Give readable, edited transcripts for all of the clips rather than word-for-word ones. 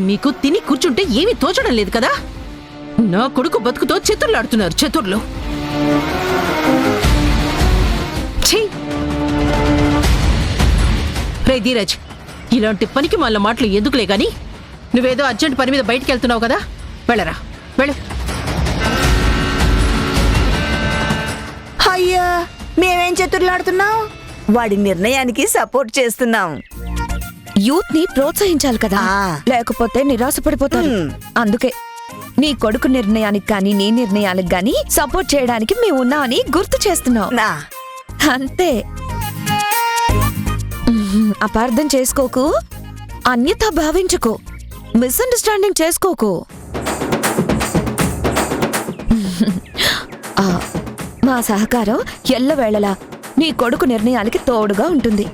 మీకు తిని కూర్చుంటే ఏమీ తోచడం లేదు కదా. నా కొడుకు బతుకుతో చతుర్లాడుతున్నారు చతుర్లు. రే ధీరజ్, ఇలాంటి పనికి మళ్ళీ మాటలు ఎందుకులే గాని నువ్వేదో అర్జెంట్ పని మీద బయటికి వెళ్తున్నావు కదా, వెళ్ళరా వెళ్ళు. అయ్యా, మేమేం చతుర్లాడుతున్నాం? వాడి నిర్ణయానికి సపోర్ట్ చేస్తున్నాం. యూత్ ని ప్రోత్సహించాలి కదా, లేకపోతే నిరాశపడిపోతారు. అందుకే నీ కొడుకు నిర్ణయానికి గాని నీ నిర్ణయానికి గాని సపోర్ట్ చేయడానికి మేము ఉన్నామని గుర్తు చేస్తున్నాం. అంతే. అపార్థం చేసుకోకు, అన్యథా భావించుకో, మిస్అండర్స్టాండింగ్ చేసుకోకు. మా సహకారం ఎల్లవేళలా నీ కొడుకు నిర్ణయాలకి తోడుగా ఉంటుంది.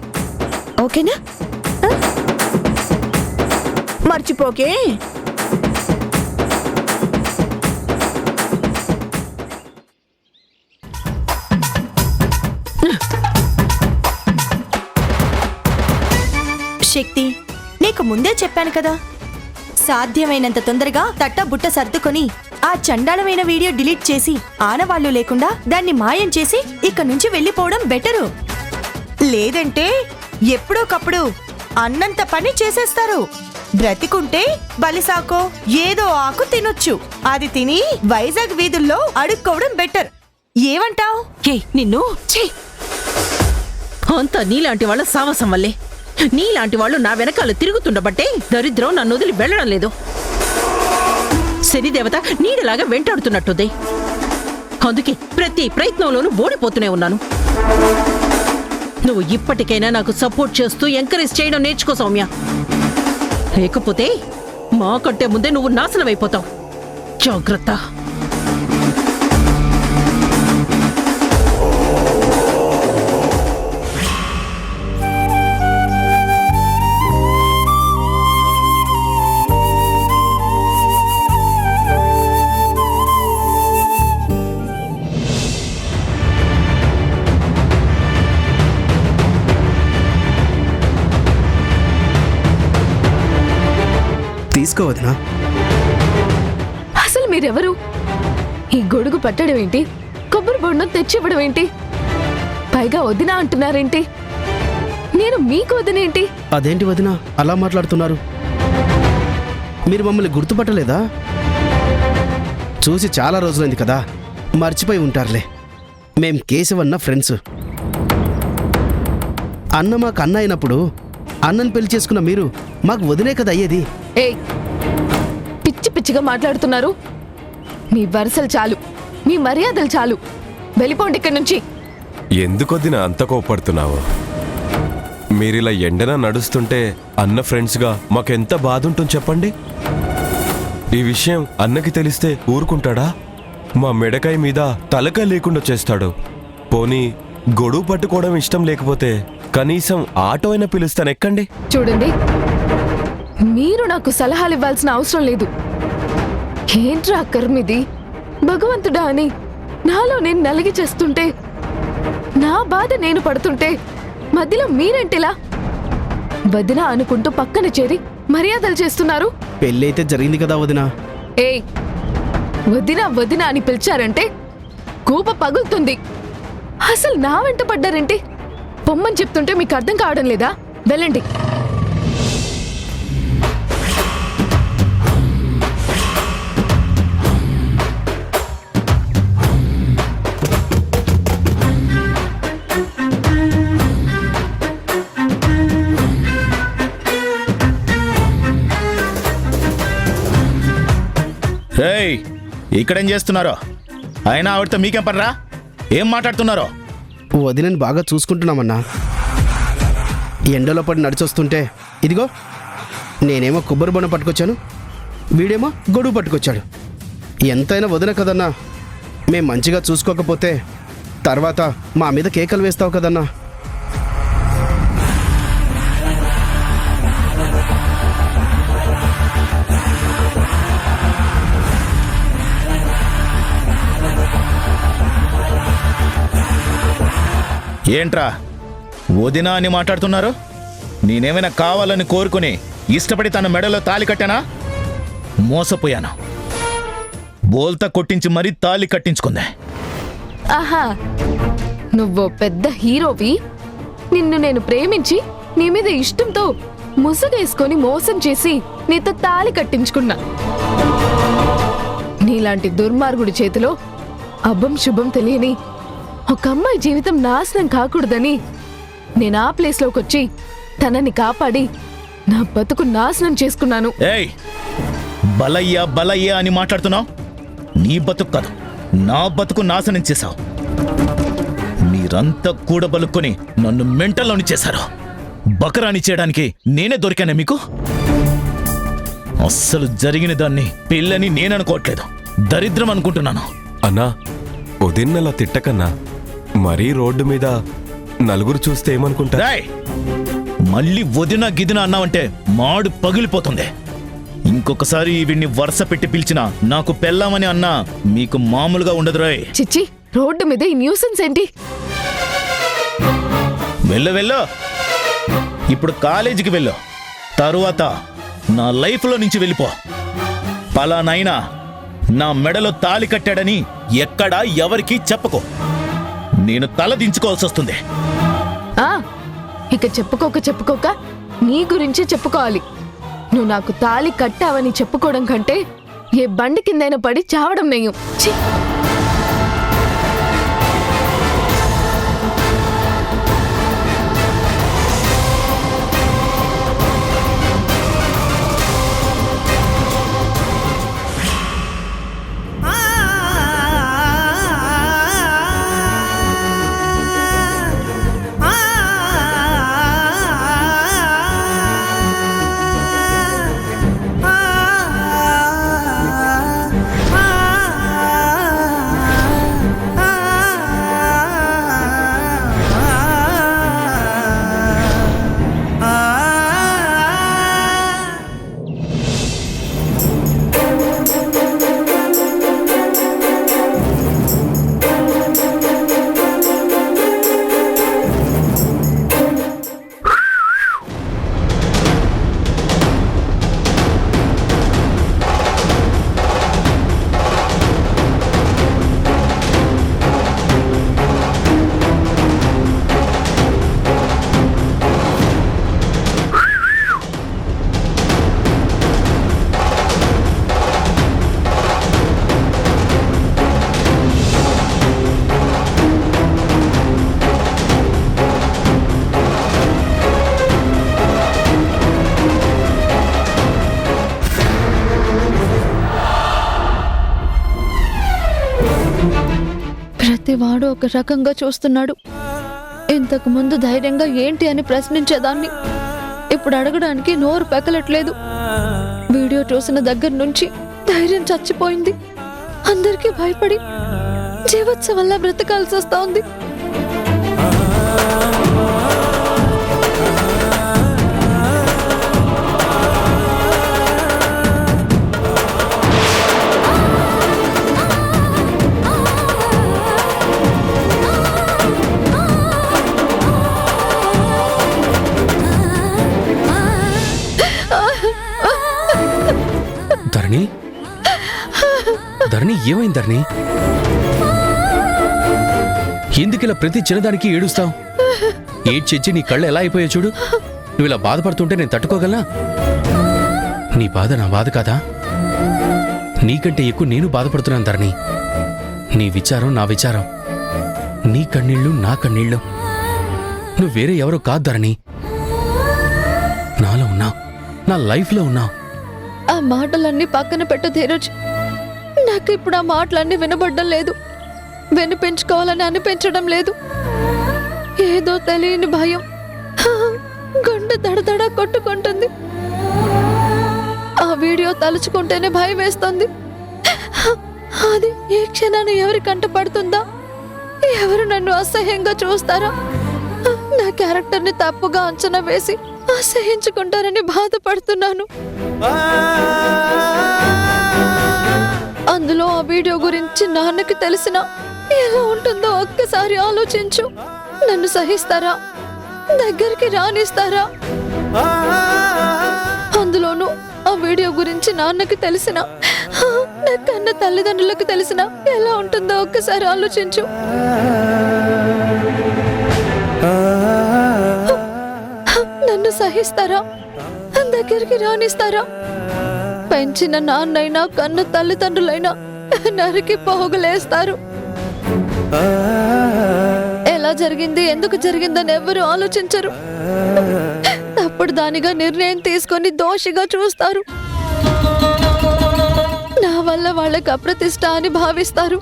ఓకేనా? మర్చిపోకే. శక్తి, నీకు ముందే చెప్పాను కదా, సాధ్యమైనంత తొందరగా తట్టబుట్ట సర్దుకొని ఆ చండాలమైన వీడియో డిలీట్ చేసి ఆనవాళ్లు లేకుండా దాన్ని మాయం చేసి ఇక నుంచి వెళ్ళిపోవడం బెటరు. లేదంటే ఎప్పుడోకప్పుడు అన్నంత పని చేసేస్తారు. బ్రతికుంటే బలిసాకో ఏదో ఆకు తినొచ్చు, అది తిని వైజాగ్ వీధుల్లో అడుక్కోవడం బెటర్. ఏమంటావ్? నిన్ను అంతా నీలాంటి వాళ్ళ సావసం వల్లే. నీలాంటి వాళ్ళు నా వెనకాల తిరుగుతుండబట్టే దరిద్రం నన్ను వదిలి వెళ్ళడం లేదు. శనిదేవత నీడలాగా వెంటాడుతున్నట్టుంది. అందుకే ప్రతి ప్రయత్నంలోనూ ఓడిపోతూనే ఉన్నాను. నువ్వు ఇప్పటికైనా నాకు సపోర్ట్ చేస్తూ ఎంకరేజ్ చేయడం నేర్చుకో సౌమ్య. లేకపోతే మాకంటే ముందే నువ్వు నాశనం అయిపోతావు. జాగ్రత్త. తీసుకోవద్దునా? అసలు మీరెవరు? ఈ గొడుగు పట్టడం ఏంటి? కొబ్బరి బొండం తెచ్చివ్వడం ఏంటి? పైగా వదినా అంటున్నారేంటి? నేను మీకు వదినేంటి? అదేంటి వదినా అలా మాట్లాడుతున్నారు? మీరు మమ్మల్ని గుర్తుపట్టలేదా? చూసి చాలా రోజులైంది కదా, మర్చిపోయి ఉంటారులే. మేం కేశవన్న ఫ్రెండ్స్. అన్న మాకు అన్న అయినప్పుడు అన్నని పెళ్లి చేసుకున్న మీరు మాకు వదిలే కదా అయ్యేది. ఏయ్, పిచ్చి పిచ్చిగా మాట్లాడుతున్నారు. మీ వరుసలు చాలు, మీ మర్యాదలు చాలు. వెళ్ళిపోండి ఇక్కడి నుంచి. ఎందుకొద్దిన అంత కోపడుతున్నావు? మీరిలా ఎండన నడుస్తుంటే అన్న ఫ్రెండ్స్గా మాకెంత బాధ ఉంటుంది చెప్పండి. ఈ విషయం అన్నకి తెలిస్తే ఊరుకుంటాడా? మా మెడకాయ మీద తలకాయ లేకుండా చేస్తాడు. పోనీ గొడుగు పట్టుకోవడం ఇష్టం లేకపోతే కనీసం ఆటో అయినా పిలుస్తాను, ఎక్కండి. చూడండి, మీరు నాకు సలహాలు ఇవ్వాల్సిన అవసరం లేదు. ఏంట్రా కర్మిది? భగవంతుడా అని నాలో నేను నలిగి చేస్తుంటే, నా బాధ నేను పడుతుంటే మధ్యలో మీరేంటిలా వదినా అనుకుంటూ పక్కన చేరి మర్యాదలు చేస్తున్నారు? పెళ్ళైతే జరిగింది కదా వదినా. ఏయ్, వదినా వదినా అని పిలిచారంటే కూప పగులుతుంది. అసలు నా వెంట పడ్డారేంటి? పొమ్మని చెప్తుంటే మీకు అర్థం కావడం లేదా? వెళ్ళండి. ఇక్కడేం చేస్తున్నారో? అయినా ఆవిడతో మీకేం పడరా? ఏం మాట్లాడుతున్నారో? వదినని బాగా చూసుకుంటున్నామన్నా. ఎండలో పడి నడిచొస్తుంటే ఇదిగో నేనేమో కొబ్బరి బొండం పట్టుకొచ్చాను, వీడేమో గొడుగు పట్టుకొచ్చాడు. ఎంతైనా వదిన కదన్నా. మేం మంచిగా చూసుకోకపోతే తర్వాత మా మీద కేకలు వేస్తావు కదన్నా. ఏంట్రా వదినా అని మాట్లాడుతున్నారు? నేనేమైనా కావాలని కోరుకుని ఇష్టపడి తన మెడలో తాళి కట్టానా? మోసపోయాను. బోల్తా కొట్టించి మరీ తాళి కట్టించుకుంది. ఆహా, నువ్వు పెద్ద హీరోవి. నిన్ను నేను ప్రేమించి నీ మీద ఇష్టంతో ముసుగేసుకొని మోసం చేసి నీతో తాళి కట్టించుకున్నా. నీలాంటి దుర్మార్గుడి చేతిలో అబ్బం శుభం తెలియని ఒక అమ్మాయి జీవితం నాశనం కాకూడదని నేను ఆ ప్లేస్లోకి వచ్చి తనని కాపాడి నా బతుకు నాశనం చేసుకున్నాను. ఏయ్, బలయ్యా బలయ్యా అని మాట్లాడుతున్నావు. నీ బతుకు కాదు, నా బతుకు నాశనం చేశావు. మీరంతా కూడబలుక్కొని నన్ను మెంటల్లోని చేశారు. బకరాని చేయడానికి నేనే దొరికానే మీకు? అస్సలు జరిగిన దాన్ని పెళ్ళని నేననుకోవట్లేదు, దరిద్రం అనుకుంటున్నాను. అన్నా, ఉదిన్నలా తిట్టకన్నా. మరీ రోడ్డు మీద నలుగురు చూస్తే ఏమనుకుంటారు? రాయ్, మళ్ళీ వదిన గిదిన అన్నావంటే మాడు పగిలిపోతుంది. ఇంకొకసారి వీడిని వరుస పెట్టి పిలిచినా నాకు పెళ్ళామని అన్నా మీకు మామూలుగా ఉండదు. రాయ్, చిచ్చి, రోడ్డు మీద ఈ న్యూసెన్స్ ఏంటి? వెళ్ళు వెళ్ళు. ఇప్పుడు కాలేజీకి వెళ్ళు. తరువాత నా లైఫ్లో నుంచి వెళ్ళిపో. పలానైనా నా మెడలో తాళి కట్టాడని ఎక్కడా ఎవరికీ చెప్పకు. నేను తల దించుకోవాల్సి వస్తుంది. ఇక చెప్పుకోక నీ గురించి చెప్పుకోవాలి. నువ్వు నాకు తాళి కట్టావని చెప్పుకోవడం కంటే ఏ బండి కిందైనా పడి చావడం నయం. ఛీ! ప్రతివాడు ఒక రకంగా చూస్తున్నాడు. ఇంతకు ముందు ధైర్యంగా ఏంటి అని ప్రశ్నించేదాన్ని. ఇప్పుడు అడగడానికి నోరు పెకలట్లేదు. వీడియో చూసిన దగ్గర నుంచి ధైర్యం చచ్చిపోయింది. అందరికీ భయపడి జీవోత్సవం వల్ల బ్రతకాల్సి వస్తా ఉంది. ధరణి, ధరణి, ఏమైంది ధరణి? ఎందుకిలా ప్రతి చిన్నదానికి ఏడుస్తావు? ఏడ్చెచ్చి నీ కళ్ళు ఎలా అయిపోయాయి చూడు. నువ్వు ఇలా బాధపడుతుంటే నేను తట్టుకోగలనా? నీ బాధ నా బాధ కాదా? నీకంటే ఎక్కువ నేను బాధపడుతున్నాను ధరణి. నీ విచారం నా విచారం, నీ కన్నీళ్ళు నా కన్నీళ్ళు. నువ్వు వేరే ఎవరో కాదు ధరణి. నాలో ఉన్నావు, నా లైఫ్లో ఉన్నావు. ఆ మాటలన్నీ పక్కన పెట్టు ధీరజ్. నాకు ఇప్పుడు ఆ మాటలన్నీ వినబడ్డం లేదు. వినిపించుకోవాలని అనిపించడం లేదు. ఏదో తెలియని భయం గుండె దడదడ కొట్టుకుంటుంది. ఆ వీడియో తలుచుకుంటేనే భయం వేస్తుంది. అది ఏ క్షణాన్ని ఎవరి కంట పడుతుందా? ఎవరు నన్ను అసహ్యంగా చూస్తారా? నా క్యారెక్టర్ని తప్పుగా అంచనా వేసి అసహ్యించుకుంటారని బాధపడుతున్నాను. అందులో ఆ వీడియో గురించి నాన్నకి తెలిసినా ఎలా ఉంటుందో ఒక్కసారి ఆలోచించు. నన్ను సహిస్తారా? దగ్గరికి రానిస్తారా? వీడియో గురించి నాన్నకి తెలిసినా, నా కన్న తల్లిదండ్రులకు తెలిసినా ఎలా ఉంటుందో ఒక్కసారి ఆలోచించు. నన్ను సహిస్తారా? దగ్గరికి రానిస్తారా? పెంచిన నాన్నైనా కన్న తల్లిదండ్రులైనా నరికి పోగులేస్తారు. ఎలా జరిగింది, ఎందుకు జరిగిందని ఎవరు ఆలోచించరు. అప్పుడు దానిగా నిర్ణయం తీసుకొని దోషిగా చూస్తారు. నా వల్ల వాళ్ళకి అప్రతిష్ట అని భావిస్తారు.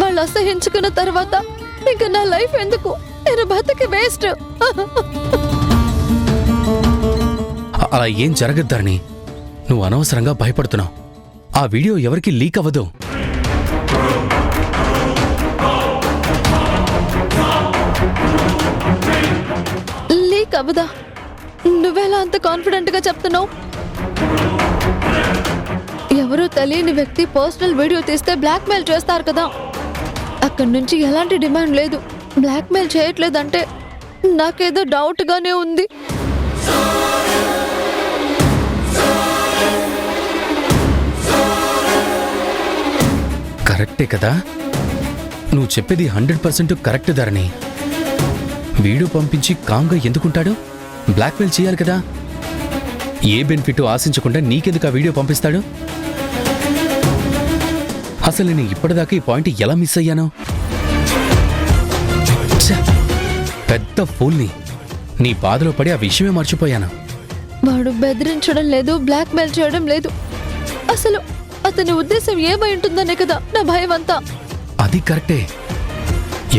వాళ్ళు అసహించుకున్న తర్వాత ఇంకా నా లైఫ్ ఎందుకు, నేను బతికి వేస్ట్. అలా ఏం జరగద్దని నువ్వు అనవసరంగా భయపడుతున్నావు. ఆ వీడియో ఎవరికి లీక్ అవ్వదు. లీక్ అవ్వదా? నువ్వెలా అంత కాన్ఫిడెంట్ గా చెప్తున్నావు? ఎవరో తెలియని వ్యక్తి పర్సనల్ వీడియో తీస్తే బ్లాక్మెయిల్ చేస్తారు కదా. అక్కడి నుంచి ఎలాంటి డిమాండ్ లేదు. బ్లాక్మెయిల్ చేయట్లేదంటే నాకేదో డౌట్ గానే ఉంది. కరెక్టే కదా, నువ్వు చెప్పేది 100% కరెక్ట్ ధరణి. వీడియో పంపించి కామ్గా ఎందుకుంటాడు? బ్లాక్మెయిల్ చేయాలి కదా. ఏ బెనిఫిట్ ఆశించకుండా నీకెందుకు ఆ వీడియో పంపిస్తాడు? అసలు నేను ఇప్పటిదాకా ఈ పాయింట్ ఎలా మిస్ అయ్యాను? ఛ! పెద్ద ఫూల్ని. నీ బాధలో పడి ఆ విషయమే మర్చిపోయాను. వాడు బెదిరించడం లేదు, బ్లాక్మెయిల్ చేయడం లేదు. అసలు అతని ఉద్దేశం ఏమై ఉంటుందనే కదా నా భయం అంతా. అది కరెక్టే.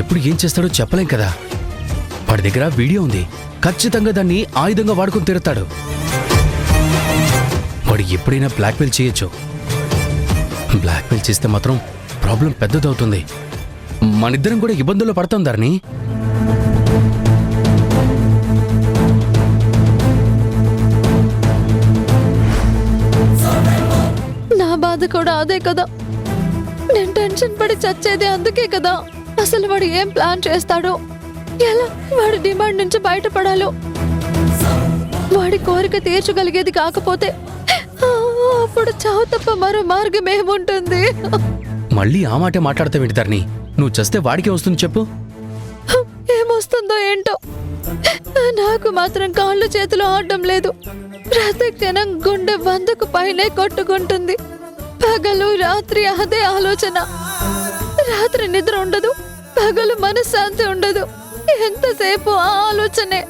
ఎప్పుడు ఏం చేస్తాడో చెప్పలేం కదా. వాడి దగ్గర వీడియో ఉంది, ఖచ్చితంగా దాన్ని ఆయుధంగా వాడుకుని తిరుగుతాడు. వాడు ఎప్పుడైనా బ్లాక్మెయిల్ చేయొచ్చు. బ్లాక్మెయిల్ చేస్తే మాత్రం ప్రాబ్లం పెద్దదవుతుంది. మనిద్దరం కూడా ఇబ్బందుల్లో పడతాం ధరణి. నా బాధ కూడా అదే కదా. నేను టెన్షన్ పడి చచ్చేది అందుకే కదా. అసలు వాడు ఏం ప్లాన్ చేస్తాడో, ఎలా వాడి డిమాండ్ నుంచి బయటపడాలో, వాడి కోరిక తీర్చగలిగేది కాకపోతే అప్పుడు చావు తప్ప మరో మార్గం ఏముంటుంది? మళ్ళీ ఆ మాటే మాట్లాడతావేంటి ధరణి? నువ్వు చస్తే వాడికే వస్తుంది చెప్పు. ఏమొస్తుందో ఏంటో, నాకు మాత్రం కాళ్ళు చేతులు ఆడడం లేదు. ప్రతి క్షణం గుండె 100కు పైనే కొట్టుకుంటుంది. పగలు రాత్రి అదే ఆలోచన. రాత్రి నిద్ర ఉండదు, పగలు మనశ్శాంతి ఉండదు. ఎంతసేపు ఆ ఆలోచనే.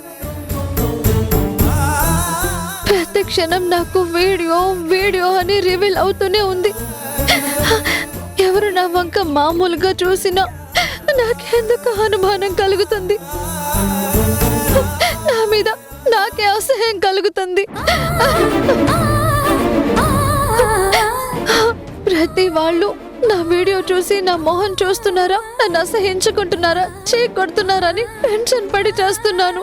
ప్రతి క్షణం నాకు వీడియో వీడియో అని రివీల్ అవుతూనే ఉంది. ఎవరు నా వంక మామూలుగా చూసినా నాకెందుకు అనుమానం కలుగుతుంది. నా మీద నాకే అసహ్యం కలుగుతుంది. ప్రతి వాళ్ళు నా వీడియో చూసి నా మొహం చూస్తున్నారా, నన్ను అసహించుకుంటున్నారా, కొడుతున్నారా అని టెన్షన్ పడి చేస్తున్నాను.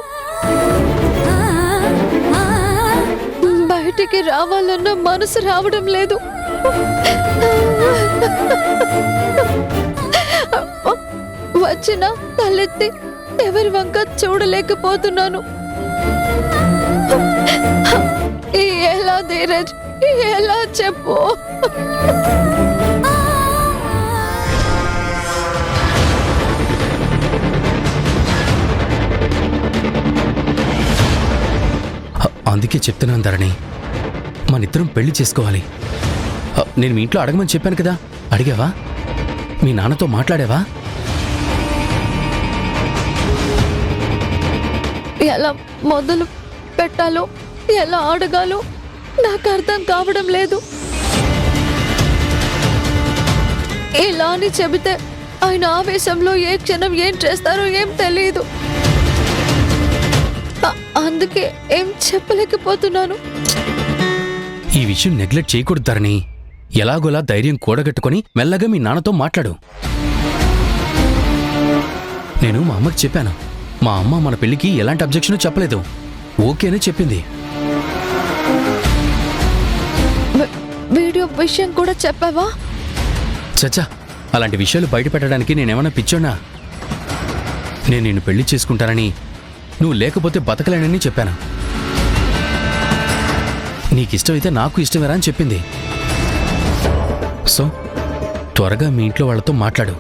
బయటికి రావాలన్న మనసు రావడం లేదు. వచ్చిన తలెత్తి ఎవరి వంక చూడలేకపోతున్నాను. ఎలా ధీరజ్, ఎలా చెప్పు? అందుకే చెప్తున్నాను ధరణి, మనిద్దరం పెళ్లి చేసుకోవాలి. నేను మీ ఇంట్లో అడగమని చెప్పాను కదా, అడిగావా? మీ నాన్నతో మాట్లాడావా? ఎలా మొదలు పెట్టాలో, ఎలా అడగాలో నాకు అర్థం కావడం లేదు. ఇలా అని చెబితే ఆయన ఆవేశంలో ఏ క్షణం ఏం చేస్తారో ఏం తెలియదు. అందుకే ఏం చెప్పలేకపోతున్నాను. ఈ విషయం నెగ్లెక్ట్ చేయకూడదు ధరణి. ఎలాగోలా ధైర్యం కూడగట్టుకొని మెల్లగా మీ నాన్నతో మాట్లాడు. నేను మా అమ్మకి చెప్పాను. మా అమ్మ మన పెళ్లికి ఎలాంటి అబ్జెక్షన్ చెప్పలేదు, ఓకేనే చెప్పింది. వీడియో విషయం కూడా చెప్పావా? చచ్చా, అలాంటి విషయాలు బయట పెట్టడానికి నేనేమన్నా పిచ్చోనా? నేను నిన్ను పెళ్లి చేసుకుంటానని, నువ్వు లేకపోతే బతకలేనని చెప్పాను. నీకిష్టమైతే నాకు ఇష్టమేరా అని చెప్పింది. సో త్వరగా మీ ఇంట్లో వాళ్ళతో మాట్లాడు.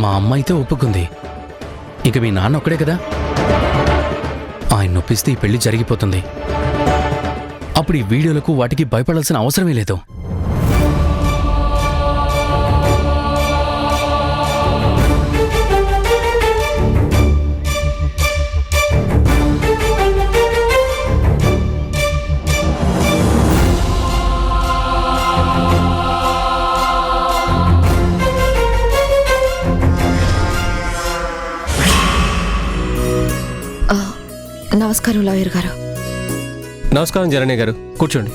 మా అమ్మ అయితే ఒప్పుకుంది, ఇక మీ నాన్న ఒక్కడే కదా, ఆయన నొప్పిస్తే ఈ పెళ్లి జరిగిపోతుంది. అప్పుడు ఈ వీడియోలకు వాటికి భయపడాల్సిన అవసరమే లేదు. నమస్కారం లాయర్ గారు. నమస్కారం జనని గారు, కూర్చోండి.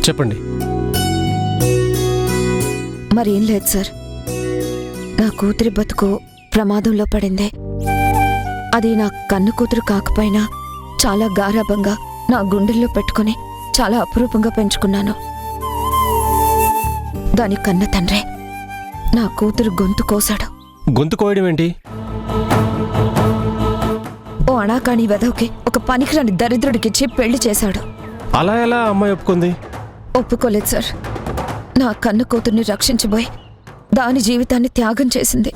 చెప్పండి. మరేం లేదు సార్, నా కూతురి బతుకు ప్రమాదంలో పడింది. అది నా కన్ను కూతురు కాకపోయినా చాలా గారాబంగా నా గుండెల్లో పెట్టుకుని చాలా అపురూపంగా పెంచుకున్నాను. దాని కన్న తండ్రే నా కూతురు గొంతు కోసాడు. గొంతు కోయడం ఏంటి? ఓ అనాకాని వెధవకి ఒక పనికిరాని దరిద్రుడికిచ్చి పెళ్లి చేశాడు. అలా ఎలా అమ్మాయి ఒప్పుకుంది? ఒప్పుకోలేదు సార్. నా కన్ను కూతుర్ని రక్షించబోయి దాని జీవితాన్ని త్యాగం చేసింది.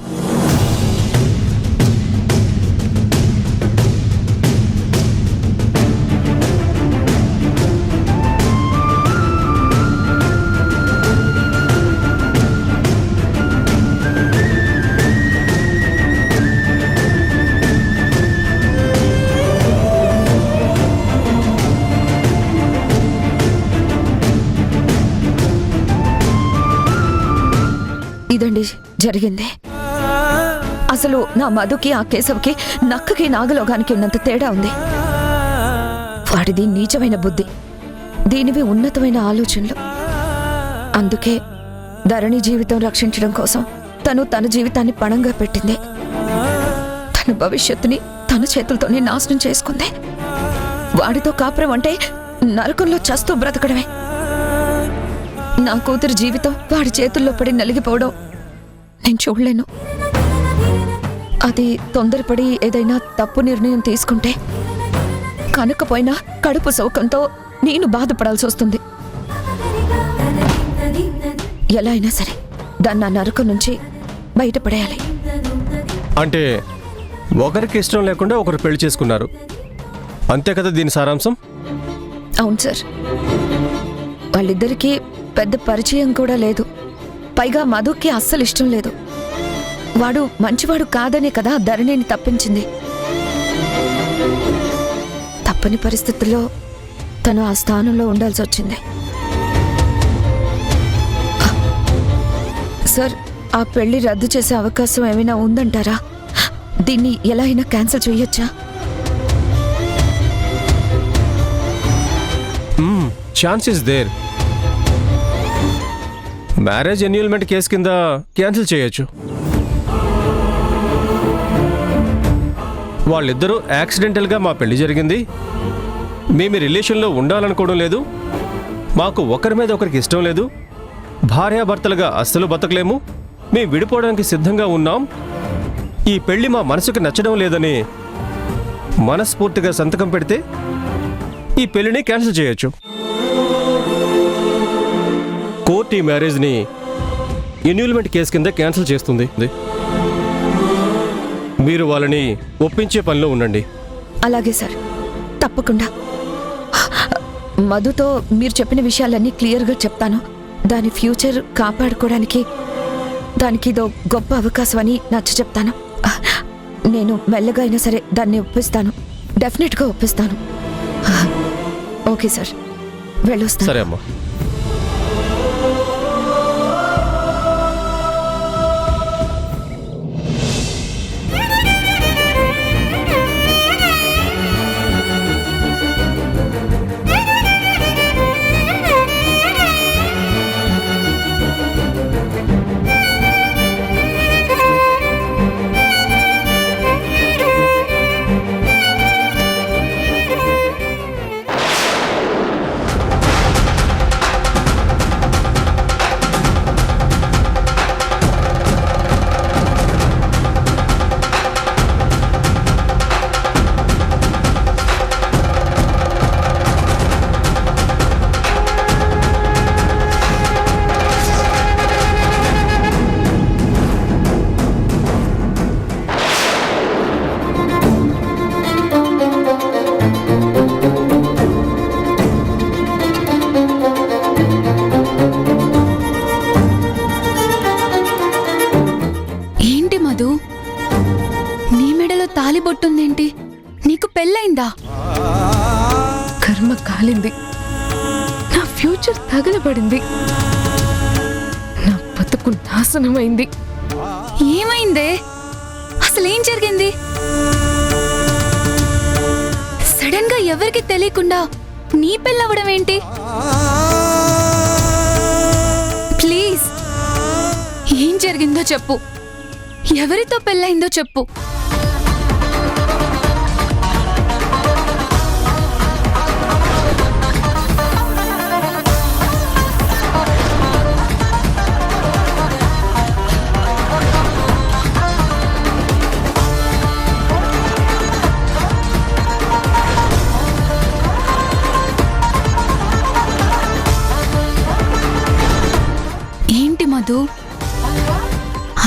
ఇదండి జరిగింది. అసలు నా మధుకి ఆ కేశవ్కి నక్కకి నాగలోగానికి ఉన్నంత తేడా ఉంది. వాడిది నీచమైన బుద్ధి, దీనివి ఉన్నతమైన ఆలోచనలు. అందుకే ధరణి జీవితం రక్షించడం కోసం తన జీవితాన్ని పణంగా పెట్టింది. తన భవిష్యత్తుని తన చేతులతోనే నాశనం చేసుకుంది. వాడితో కాపురం అంటే నరకంలో చస్తూ బ్రతకడమే. నా కూతురు జీవితం వాడి చేతుల్లో పడి నలిగిపోవడం నేను చూడలేను. అది తొందరపడి ఏదైనా తప్పు నిర్ణయం తీసుకుంటే కనకపోయినా కడుపు శోకంతో నేను బాధపడాల్సి వస్తుంది. ఎలా అయినా సరే దాన్ని ఆ నరకం నుంచి బయటపడేయాలి. అంటే ఒకరికి ఇష్టం లేకుండా ఒకరు పెళ్లి చేసుకున్నారు, అంతే కదా దీని సారాంశం? అవును సార్. వాళ్ళిద్దరికీ పెద్ద పరిచయం కూడా లేదు. పైగా మధుకి అస్సలు ఇష్టం లేదు. వాడు మంచివాడు కాదనే కదా ధరణిని తప్పించింది. తప్పని పరిస్థితుల్లో తను ఆ స్థానంలో ఉండాల్సి వచ్చింది. సార్, ఆ పెళ్లి రద్దు చేసే అవకాశం ఏమైనా ఉందంటారా? దీన్ని ఎలా అయినా క్యాన్సిల్ చేయొచ్చా? Chance is there. Marriage annulment case కింద క్యాన్సిల్ చేయొచ్చు. వాళ్ళిద్దరూ యాక్సిడెంటల్గా మా పెళ్లి జరిగింది, మేము రిలేషన్లో ఉండాలనుకోవడం లేదు, మాకు ఒకరి మీద ఒకరికి ఇష్టం లేదు, భార్యాభర్తలుగా అస్సలు బతకలేము, మేము విడిపోవడానికి సిద్ధంగా ఉన్నాం, ఈ పెళ్లి మా మనసుకు నచ్చడం లేదని మనస్ఫూర్తిగా సంతకం పెడితే ఈ పెళ్లిని క్యాన్సిల్ చేయొచ్చు. కోర్టు ఈ మ్యారేజ్ని ఎన్యూల్మెంట్ కేసు కింద క్యాన్సిల్ చేస్తుంది. మీరు వాళ్ళని ఒప్పించే పనిలో ఉండండి. అలాగే సార్, తప్పకుండా. మధుతో మీరు చెప్పిన విషయాలన్నీ క్లియర్గా చెప్తాను. దాని ఫ్యూచర్ కాపాడుకోవడానికి దానికి ఇదో గొప్ప అవకాశం అని నచ్చ చెప్తాను. నేను మెల్లగా అయినా సరే దాన్ని ఒప్పిస్తాను, డెఫినెట్గా ఒప్పిస్తాను. ఓకే సార్, వెళ్ళొస్తాను. సరే అమ్మా. నీకు పెళ్ళైందా? కర్మ కాలింది, నా ఫ్యూచర్ తగలబడింది, నా బతుకు నాశనమైంది. ఏమైందే? అసలేం జరిగింది? సడన్ గా ఎవరికి తెలియకుండా నీ పెళ్ళవడం ఏంటి? ప్లీజ్ ఏం జరిగిందో చెప్పు. ఎవరితో పెళ్ళయిందో చెప్పు. ఏంటి మధు,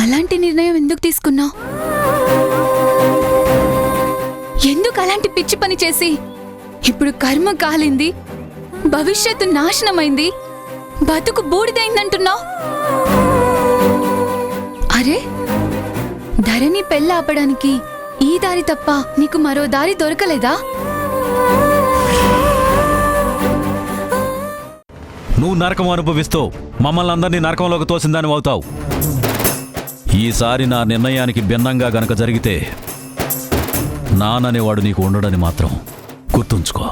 అలాంటి నిర్ణయం ఎందుకు తీసుకున్నావు? ఎందుకు అలాంటి పిచ్చి పని చేసి ఇప్పుడు కర్మ కాలింది, భవిష్యత్తు నాశనమైంది, బతుకు బూడిదైందంటున్నావు? అరే, ధరణి పెళ్ళి ఆపడానికి ఈ దారి తప్ప నీకు మరో దారి దొరకలేదా? నువ్వు నరకం అనుభవిస్తూ మమ్మల్ని అందరినీ నరకంలోకి తోసిందని అవుతావు. ఈసారి నా నిర్ణయానికి భిన్నంగా గనక జరిగితే నాననేవాడు నీకు ఉండడని మాత్రం గుర్తుంచుకో.